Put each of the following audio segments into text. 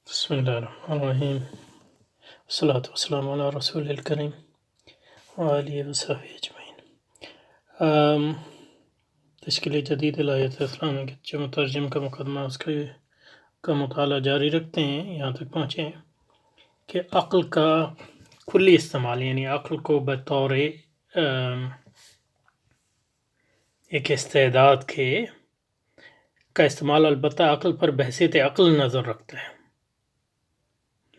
بسم اللہ الرحمن الرحیم والصلاة والسلام علی رسول الکریم وآلہ وصحبہ اجمعین۔ تشکیل جدید الآیت اسلامی کے جو مترجم کا مقدمہ اس کا مطالعہ جاری رکھتے ہیں۔ یہاں تک پہنچے ہیں کہ عقل کا کلی استعمال، یعنی عقل کو بطور ایک استعداد کا استعمال البتہ عقل پر بحثیت عقل نظر رکھتا ہے،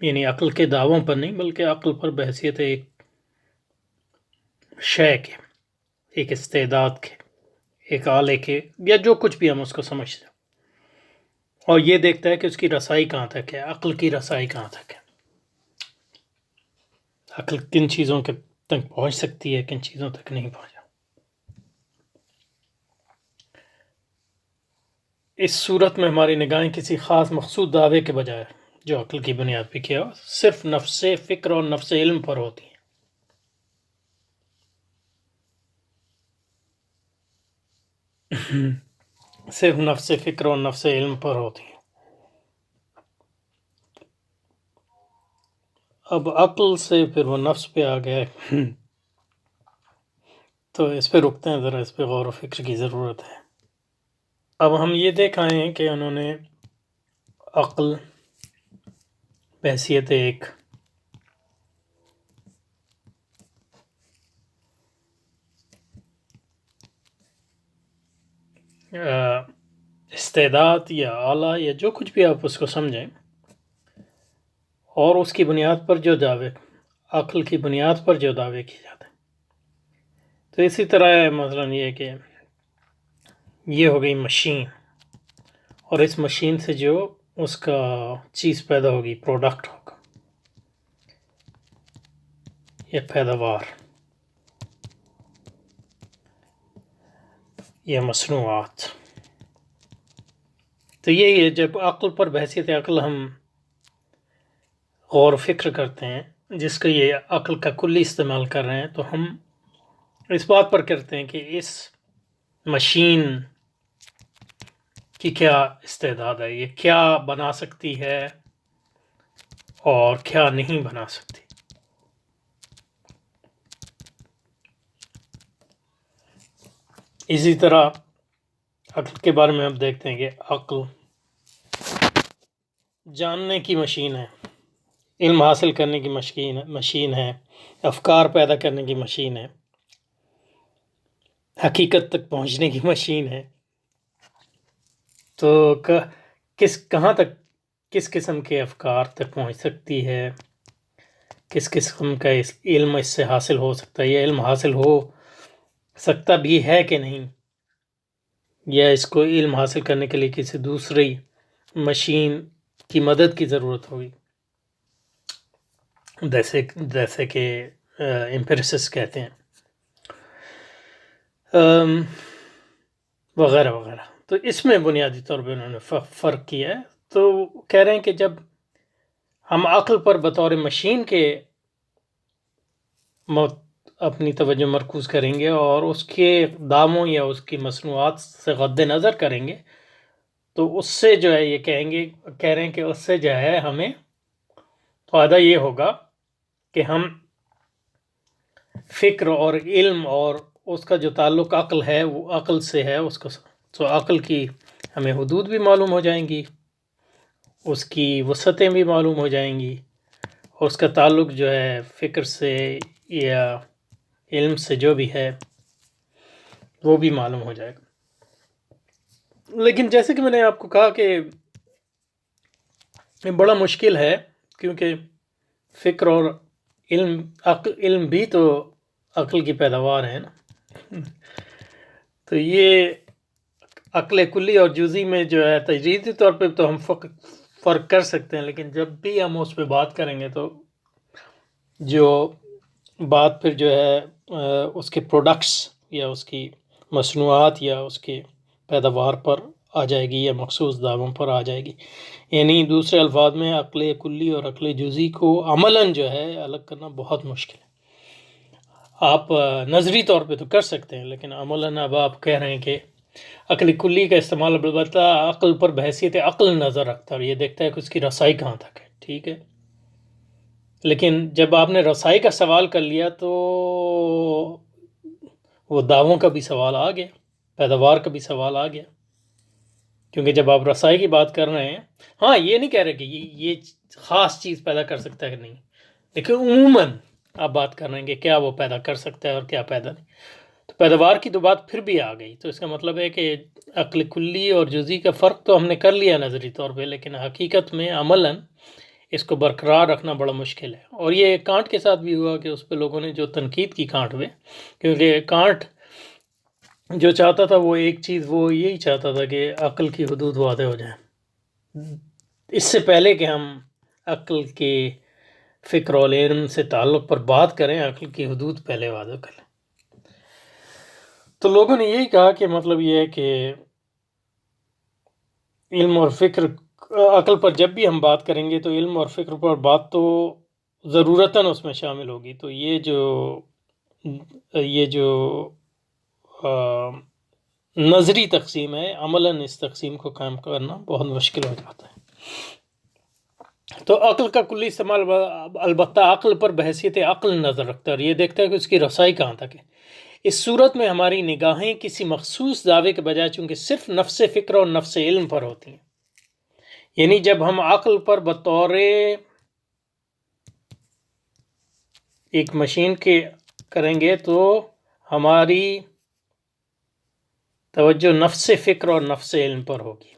یعنی عقل کے دعووں پر نہیں بلکہ عقل پر بحثیت ایک شے کے، ایک استعداد کے، ایک آلے کے، یا جو کچھ بھی ہم اس کو سمجھتے ہیں، اور یہ دیکھتا ہے کہ اس کی رسائی کہاں تک ہے، عقل کی رسائی کہاں تک ہے، عقل کن چیزوں کے تک پہنچ سکتی ہے، کن چیزوں تک نہیں پہنچا۔ اس صورت میں ہماری نگاہیں کسی خاص مخصوص دعوے کے بجائے جو عقل کی بنیاد پہ کیا صرف نفس فکر اور نفس علم پر ہوتی ہیں۔ صرف نفس فکر اور نفس علم پر ہوتی ہیں۔ اب عقل سے پھر وہ نفس پہ آ گیا تو اس پہ رکتے ہیں، ذرا اس پہ غور و فکر کی ضرورت ہے۔ اب ہم یہ دیکھ آئے ہیں کہ انہوں نے عقل بحیثیت ایک استعداد یا آلہ یا جو کچھ بھی آپ اس کو سمجھیں، اور اس کی بنیاد پر جو دعوے، عقل کی بنیاد پر جو دعوے کیے جاتے ہیں، تو اسی طرح مثلا یہ کہ یہ ہو گئی مشین، اور اس مشین سے جو اس کا چیز پیدا ہوگی، پروڈکٹ ہوگا یا پیداوار یا مصنوعات، تو یہ جب عقل پر بحیثیت عقل ہم غور و فکر کرتے ہیں، جس کا یہ عقل کا کلی استعمال کر رہے ہیں، تو ہم اس بات پر کرتے ہیں کہ اس مشین کی کیا استعداد ہے، یہ کیا بنا سکتی ہے اور کیا نہیں بنا سکتی۔ اسی طرح عقل کے بارے میں ہم دیکھتے ہیں کہ عقل جاننے کی مشین ہے، علم حاصل کرنے کی مشین ہے، افکار پیدا کرنے کی مشین ہے، حقیقت تک پہنچنے کی مشین ہے۔ تو کہاں تک کس قسم کے افکار تک پہنچ سکتی ہے، کس قسم کا علم اس سے حاصل ہو سکتا ہے، یہ علم حاصل ہو سکتا بھی ہے کہ نہیں، یا اس کو علم حاصل کرنے کے لیے کسی دوسری مشین کی مدد کی ضرورت ہوگی، جیسے کہ امپیریسس کہتے ہیں، وغیرہ وغیرہ۔ تو اس میں بنیادی طور پہ انہوں نے فرق کیا ہے۔ تو کہہ رہے ہیں کہ جب ہم عقل پر بطور مشین کے اپنی توجہ مرکوز کریں گے اور اس کے داموں یا اس کی مصنوعات سے غض نظر کریں گے، تو اس سے جو ہے یہ کہہ رہے ہیں کہ اس سے جو ہے ہمیں فائدہ یہ ہوگا کہ ہم فکر اور علم اور اس کا جو تعلق عقل ہے وہ عقل سے ہے، اس کو تو عقل کی ہمیں حدود بھی معلوم ہو جائیں گی، اس کی وسعتیں بھی معلوم ہو جائیں گی، اور اس کا تعلق جو ہے فکر سے یا علم سے جو بھی ہے وہ بھی معلوم ہو جائے گا۔ لیکن جیسے کہ میں نے آپ کو کہا کہ یہ بڑا مشکل ہے، کیونکہ فکر اور علم بھی تو عقل کی پیداوار ہے نا۔ تو یہ عقل کلی اور جزئی میں جو ہے تجریدی طور پہ تو ہم فرق کر سکتے ہیں، لیکن جب بھی ہم اس پہ بات کریں گے تو جو بات پھر جو ہے اس کے پروڈکٹس یا اس کی مصنوعات یا اس کی پیداوار پر آ جائے گی، یا مخصوص دعووں پر آ جائے گی۔ یعنی دوسرے الفاظ میں عقل کلی اور عقل جزئی کو عملاً جو ہے الگ کرنا بہت مشکل ہے۔ آپ نظری طور پہ تو کر سکتے ہیں، لیکن عملاً اب آپ کہہ رہے ہیں کہ عقل کلی کا استعمال البتہ عقل پر بحیثیت عقل نظر رکھتا ہے اور یہ دیکھتا ہے کہ اس کی رسائی کہاں تک ہے، ٹھیک ہے۔ لیکن جب آپ نے رسائی کا سوال کر لیا تو وہ دعووں کا بھی سوال آ گیا، پیداوار کا بھی سوال آ گیا، کیونکہ جب آپ رسائی کی بات کر رہے ہیں، ہاں یہ نہیں کہہ رہے کہ یہ خاص چیز پیدا کر سکتا ہے کہ نہیں، لیکن عموماً آپ بات کر رہے ہیں کہ کیا وہ پیدا کر سکتا ہے اور کیا پیدا نہیں، تو پیداوار کی تو بات پھر بھی آ گئی۔ تو اس کا مطلب ہے کہ عقل کلی اور جزئی کا فرق تو ہم نے کر لیا نظری طور پہ، لیکن حقیقت میں عملاً اس کو برقرار رکھنا بڑا مشکل ہے۔ اور یہ کانٹ کے ساتھ بھی ہوا کہ اس پہ لوگوں نے جو تنقید کی کانٹ میں، کیونکہ کانٹ جو چاہتا تھا وہ ایک چیز وہ یہی چاہتا تھا کہ عقل کی حدود واضح ہو جائیں، اس سے پہلے کہ ہم عقل کے فکر اور علم سے تعلق پر بات کریں، عقل کی حدود پہلے واضح کر لیں۔ تو لوگوں نے یہی کہا کہ مطلب یہ ہے کہ علم اور فکر، عقل پر جب بھی ہم بات کریں گے تو علم اور فکر پر بات تو ضرورتاً اس میں شامل ہوگی، تو یہ جو نظری تقسیم ہے، عملاً اس تقسیم کو قائم کرنا بہت مشکل ہو جاتا ہے۔ تو عقل کا کلی استعمال البتہ عقل پر بحیثیت عقل نظر رکھتا ہے اور یہ دیکھتا ہے کہ اس کی رسائی کہاں تک ہے۔ اس صورت میں ہماری نگاہیں کسی مخصوص دعوے کے بجائے چونکہ صرف نفس فکر اور نفس علم پر ہوتی ہیں، یعنی جب ہم عقل پر بطور ایک مشین کے کریں گے تو ہماری توجہ نفس فکر اور نفس علم پر ہوگی،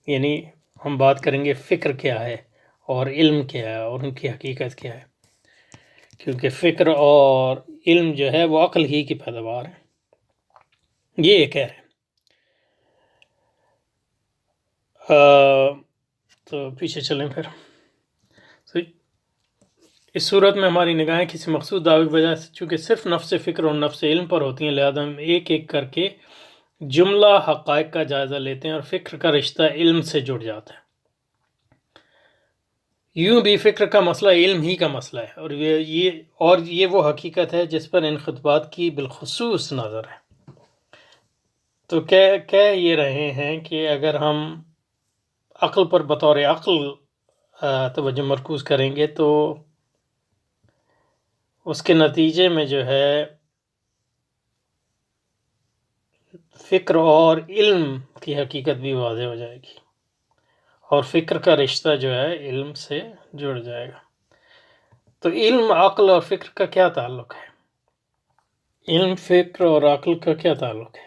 یعنی ہم بات کریں گے فکر کیا ہے اور علم کیا ہے اور ان کی حقیقت کیا ہے، کیونکہ فکر اور علم جو ہے وہ عقل ہی کی پیداوار ہے، یہ کہہ رہے ہیں۔ تو پیچھے چلیں پھر۔ اس صورت میں ہماری نگاہیں کسی مخصوص دعوے کی بجائے چونکہ صرف نفس فکر اور نفس علم پر ہوتی ہیں، لہذا ہم ایک ایک کر کے جملہ حقائق کا جائزہ لیتے ہیں اور فکر کا رشتہ علم سے جڑ جاتا ہے۔ یوں بھی فکر کا مسئلہ علم ہی کا مسئلہ ہے، اور یہ وہ حقیقت ہے جس پر ان خطبات کی بالخصوص نظر ہے۔ تو کہہ یہ رہے ہیں کہ اگر ہم عقل پر بطور عقل توجہ مرکوز کریں گے تو اس کے نتیجے میں جو ہے فکر اور علم کی حقیقت بھی واضح ہو جائے گی اور فکر کا رشتہ جو ہے علم سے جڑ جائے گا۔ تو علم، عقل اور فکر کا کیا تعلق ہے؟ علم، فکر اور عقل کا کیا تعلق ہے؟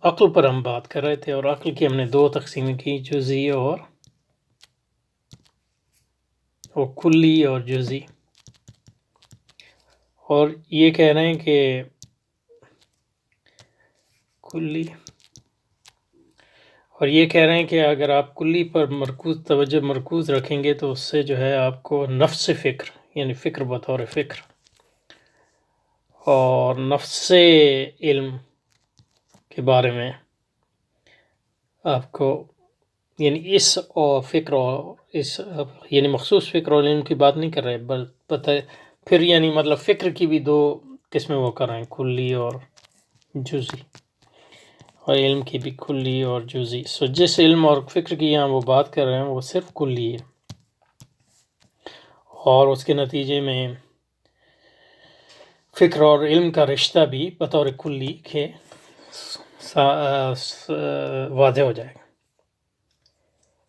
عقل پر ہم بات کر رہے تھے اور عقل کی ہم نے دو تقسیمیں کی، جزئی اور کلی اور جزئی، اور یہ کہہ رہے ہیں کہ کلی، اور یہ کہہ رہے ہیں کہ اگر آپ کلی پر توجہ مرکوز رکھیں گے تو اس سے جو ہے آپ کو نفس فکر، یعنی فکر بطور فکر اور نفس علم کے بارے میں آپ کو، یعنی اس اور فکر اور اس، یعنی مخصوص فکر اور علم کی بات نہیں کر رہے، پھر یعنی مطلب فکر کی بھی دو قسمیں وہ کر رہے ہیں، کلی اور جزئی، اور علم کی بھی کلی اور جزئی۔ جس علم اور فکر کی یہاں وہ بات کر رہے ہیں وہ صرف کلی ہے، اور اس کے نتیجے میں فکر اور علم کا رشتہ بھی بطور کلی کے واضح ہو جائے گا۔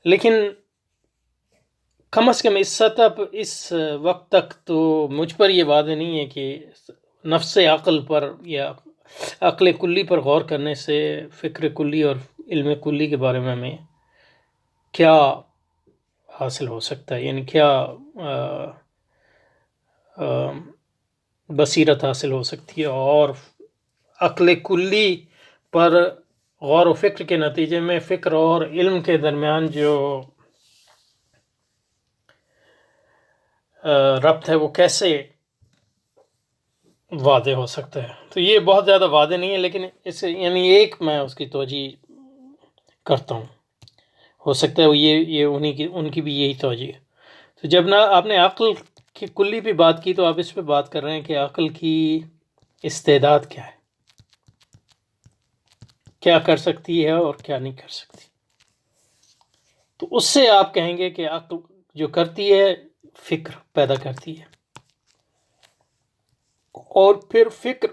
لیکن کم از کم اس سطح پر اس وقت تک تو مجھ پر یہ واضح نہیں ہے کہ نفس عقل پر یا عقل کلی پر غور کرنے سے فکر کلی اور علم کلی کے بارے میں ہمیں کیا حاصل ہو سکتا ہے، یعنی کیا بصیرت حاصل ہو سکتی ہے، اور عقل کلی پر غور و فکر کے نتیجے میں فکر اور علم کے درمیان جو ربط ہے وہ کیسے واضح ہو سکتا ہے۔ تو یہ بہت زیادہ واضح نہیں ہے، لیکن اس یعنی ایک میں اس کی توجہ کرتا ہوں، ہو سکتا ہے وہ یہ ان کی بھی یہی توجہ ہے۔ تو جب نہ آپ نے عقل کی کلی پہ بات کی تو آپ اس پہ بات کر رہے ہیں کہ عقل کی استعداد کیا ہے، کیا کر سکتی ہے اور کیا نہیں کر سکتی. تو اس سے آپ کہیں گے کہ عقل جو کرتی ہے فکر پیدا کرتی ہے، اور پھر فکر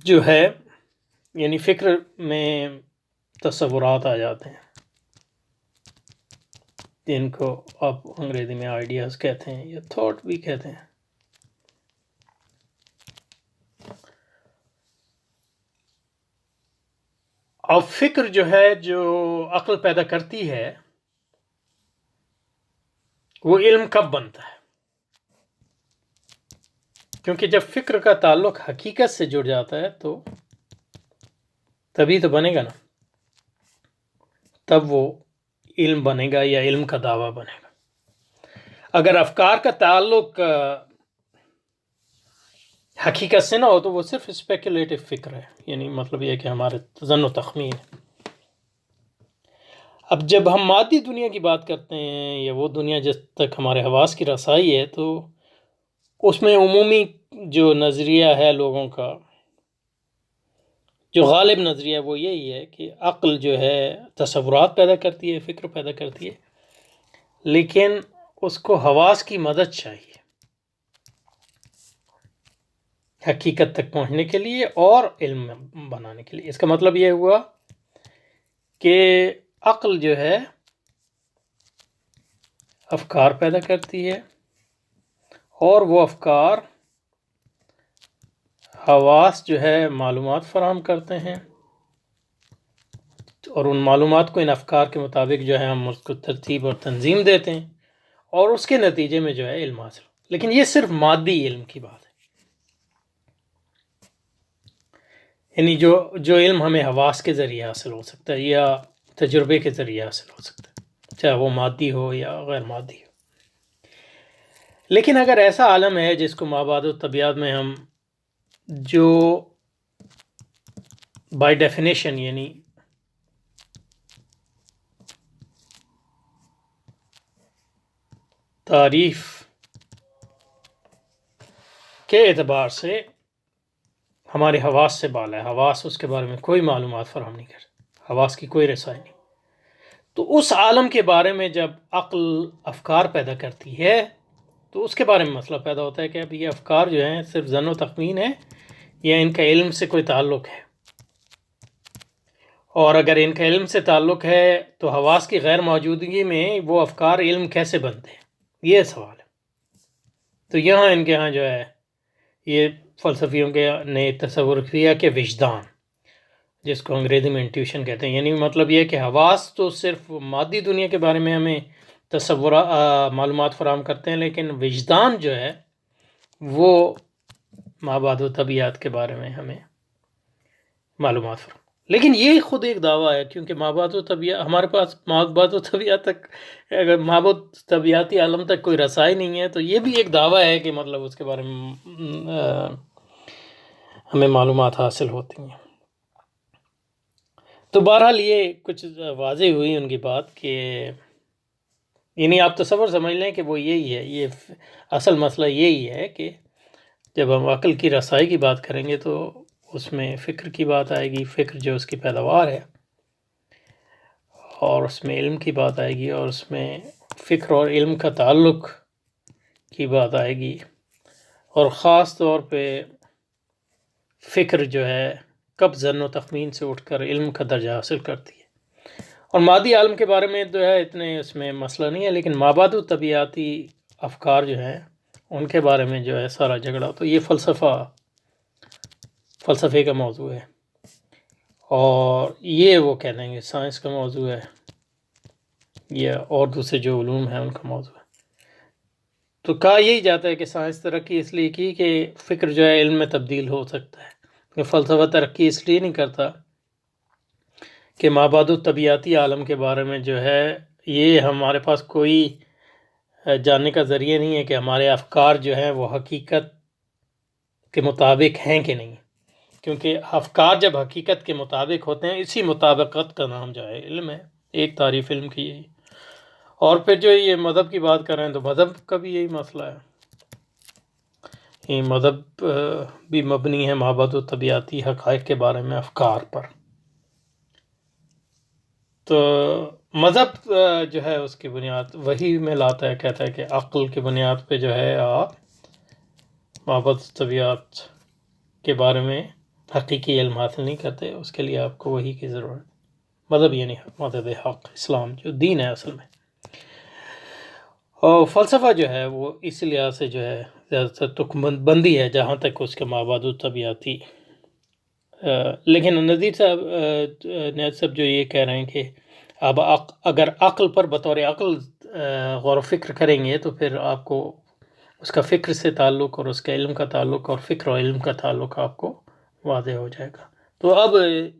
جو ہے یعنی فکر میں تصورات آ جاتے ہیں جن کو آپ انگریزی میں آئیڈیاز کہتے ہیں یا تھاٹ بھی کہتے ہیں. اب فکر جو ہے جو عقل پیدا کرتی ہے وہ علم کب بنتا ہے؟ کیونکہ جب فکر کا تعلق حقیقت سے جڑ جاتا ہے تو تبھی تو بنے گا نا، تب وہ علم بنے گا یا علم کا دعویٰ بنے گا. اگر افکار کا تعلق حقیقت سے نہ ہو تو وہ صرف اسپیکولیٹو فکر ہے، یعنی مطلب یہ کہ ہمارے ظن و تخمین ہے. اب جب ہم مادی دنیا کی بات کرتے ہیں یا وہ دنیا جس تک ہمارے حواس کی رسائی ہے، تو اس میں عمومی جو نظریہ ہے لوگوں کا، جو غالب نظریہ وہ یہی ہے کہ عقل جو ہے تصورات پیدا کرتی ہے، فکر پیدا کرتی ہے، لیکن اس کو حواس کی مدد چاہیے حقیقت تک پہنچنے کے لیے اور علم بنانے کے لیے. اس کا مطلب یہ ہوا کہ عقل جو ہے افکار پیدا کرتی ہے اور وہ افکار حواس جو ہے معلومات فراہم کرتے ہیں، اور ان معلومات کو ان افکار کے مطابق جو ہے ہم اس کو ترتیب اور تنظیم دیتے ہیں اور اس کے نتیجے میں جو ہے علم حاصل. لیکن یہ صرف مادی علم کی بات ہے، یعنی جو علم ہمیں حواس کے ذریعے حاصل ہو سکتا ہے یا تجربے کے ذریعے حاصل ہو سکتا ہے، چاہے وہ مادی ہو یا غیر مادی ہو. لیکن اگر ایسا عالم ہے جس کو مابعد الطبیعت میں ہم جو بائی ڈیفینیشن یعنی تعریف کے اعتبار سے ہمارے حواس سے بالا ہے، حواس اس کے بارے میں کوئی معلومات فراہم نہیں کرتے، حواس کی کوئی رسائی نہیں، تو اس عالم کے بارے میں جب عقل افکار پیدا کرتی ہے تو اس کے بارے میں مسئلہ پیدا ہوتا ہے کہ اب یہ افکار جو ہیں صرف ظن و تخمین ہے یا ان کا علم سے کوئی تعلق ہے. اور اگر ان کا علم سے تعلق ہے تو حواس کی غیر موجودگی میں وہ افکار علم کیسے بنتے ہیں، یہ سوال ہے. تو یہاں ان کے ہاں جو ہے یہ فلسفیوں کے نے تصور کیا کہ وجدان، جس کو انگریزی میں انٹیوشن کہتے ہیں، یعنی مطلب یہ کہ حواس تو صرف مادی دنیا کے بارے میں ہمیں معلومات فراہم کرتے ہیں، لیکن وجدان جو ہے وہ مابعد و طبیعت کے بارے میں ہمیں معلومات فراہم. لیکن یہ خود ایک دعویٰ ہے، کیونکہ مابعد و طبیعت ہمارے پاس مابعد و طبیعت تک، اگر مابعد طبیعتی عالم تک کوئی رسائی نہیں ہے تو یہ بھی ایک دعویٰ ہے کہ مطلب اس کے بارے میں ہمیں معلومات حاصل ہوتی ہیں. تو بہرحال یہ کچھ واضح ہوئی ان کی بات کہ یعنی آپ تصور سمجھ لیں کہ وہ یہی ہے، یہ اصل مسئلہ یہی ہے کہ جب ہم عقل کی رسائی کی بات کریں گے تو اس میں فکر کی بات آئے گی، فکر جو اس کی پیداوار ہے، اور اس میں علم کی بات آئے گی، اور اس میں فکر اور علم کا تعلق کی بات آئے گی، اور خاص طور پہ فکر جو ہے کب ظن و تخمین سے اٹھ کر علم کا درجہ حاصل کرتی ہے. اور مادی عالم کے بارے میں جو ہے اتنے اس میں مسئلہ نہیں ہے، لیکن مابعد طبیعتی افکار جو ہیں ان کے بارے میں جو ہے سارا جھگڑا. تو یہ فلسفے کا موضوع ہے، اور یہ وہ کہہ دیں گے سائنس کا موضوع ہے یا اور دوسرے جو علوم ہیں ان کا موضوع ہے. تو کہا یہی جاتا ہے کہ سائنس ترقی اس لیے کی کہ فکر جو ہے علم میں تبدیل ہو سکتا ہے. فلسفہ ترقی اس لیے نہیں کرتا کہ مابعد طبیعتی عالم کے بارے میں جو ہے یہ ہمارے پاس کوئی جاننے کا ذریعہ نہیں ہے کہ ہمارے افکار جو ہیں وہ حقیقت کے مطابق ہیں کہ نہیں، کیونکہ افکار جب حقیقت کے مطابق ہوتے ہیں اسی مطابقت کا نام جو ہے علم ہے. ایک تعریف علم کی یہی. اور پھر جو یہ مذہب کی بات کر رہے ہیں تو مذہب کا بھی یہی مسئلہ ہے، یہ مذہب بھی مبنی ہے معبد و طبیعتی حقائق کے بارے میں افکار پر۔ تو مذہب جو ہے اس کی بنیاد وہی میں لاتا ہے، کہتا ہے کہ عقل کی بنیاد پہ جو ہے آپ معبد و طبیعت کے بارے میں حقیقی علم حاصل نہیں کرتے، اس کے لیے آپ کو وحی کی ضرورت۔ مذہب یعنی مذہب حق، اسلام جو دین ہے اصل میں۔ اور فلسفہ جو ہے وہ اس لحاظ سے جو ہے زیادہ تر تک بندی ہے جہاں تک اس کے معبد و طبیعتی۔ لیکن نذیر صاحب نیاز صاحب جو یہ کہہ رہے ہیں کہ اب اگر عقل پر بطور عقل غور و فکر کریں گے تو پھر آپ کو اس کا فکر سے تعلق اور اس کے علم کا تعلق اور فکر و علم کا تعلق آپ کو واضح ہو جائے گا۔ تو اب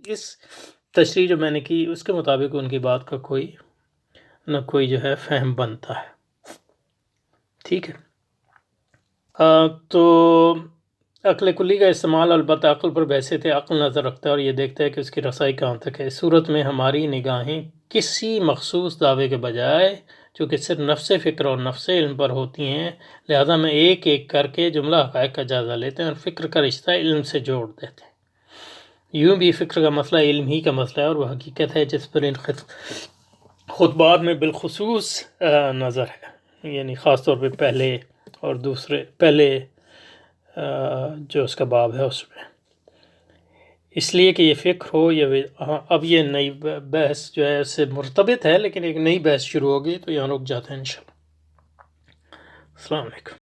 اس تشریح جو میں نے کی اس کے مطابق ان کی بات کا کوئی نہ کوئی جو ہے فہم بنتا ہے، ٹھیک ہے۔ تو عقل کلی کا استعمال البتہ عقل پر بحثیت عقل نظر رکھتا ہے اور یہ دیکھتا ہے کہ اس کی رسائی کہاں تک ہے۔ اس صورت میں ہماری نگاہیں کسی مخصوص دعوے کے بجائے جو کہ صرف نفس فکر اور نفس علم پر ہوتی ہیں، لہذا میں ایک ایک کر کے جملہ حقائق کا جائزہ لیتے ہیں اور فکر کا رشتہ علم سے جوڑ دیتے ہیں۔ یوں بھی فکر کا مسئلہ علم ہی کا مسئلہ ہے اور وہ حقیقت ہے جس پر ان خطبات میں بالخصوص نظر ہے، یعنی خاص طور پہ پہلے اور دوسرے پہلے جو اس کا باب ہے اس میں، اس لیے کہ یہ فکر ہو یا اب یہ نئی بحث جو ہے اس سے مرتبط ہے، لیکن ایک نئی بحث شروع ہوگی تو یہاں رک جاتے ہیں انشاءاللہ۔ السلام علیکم۔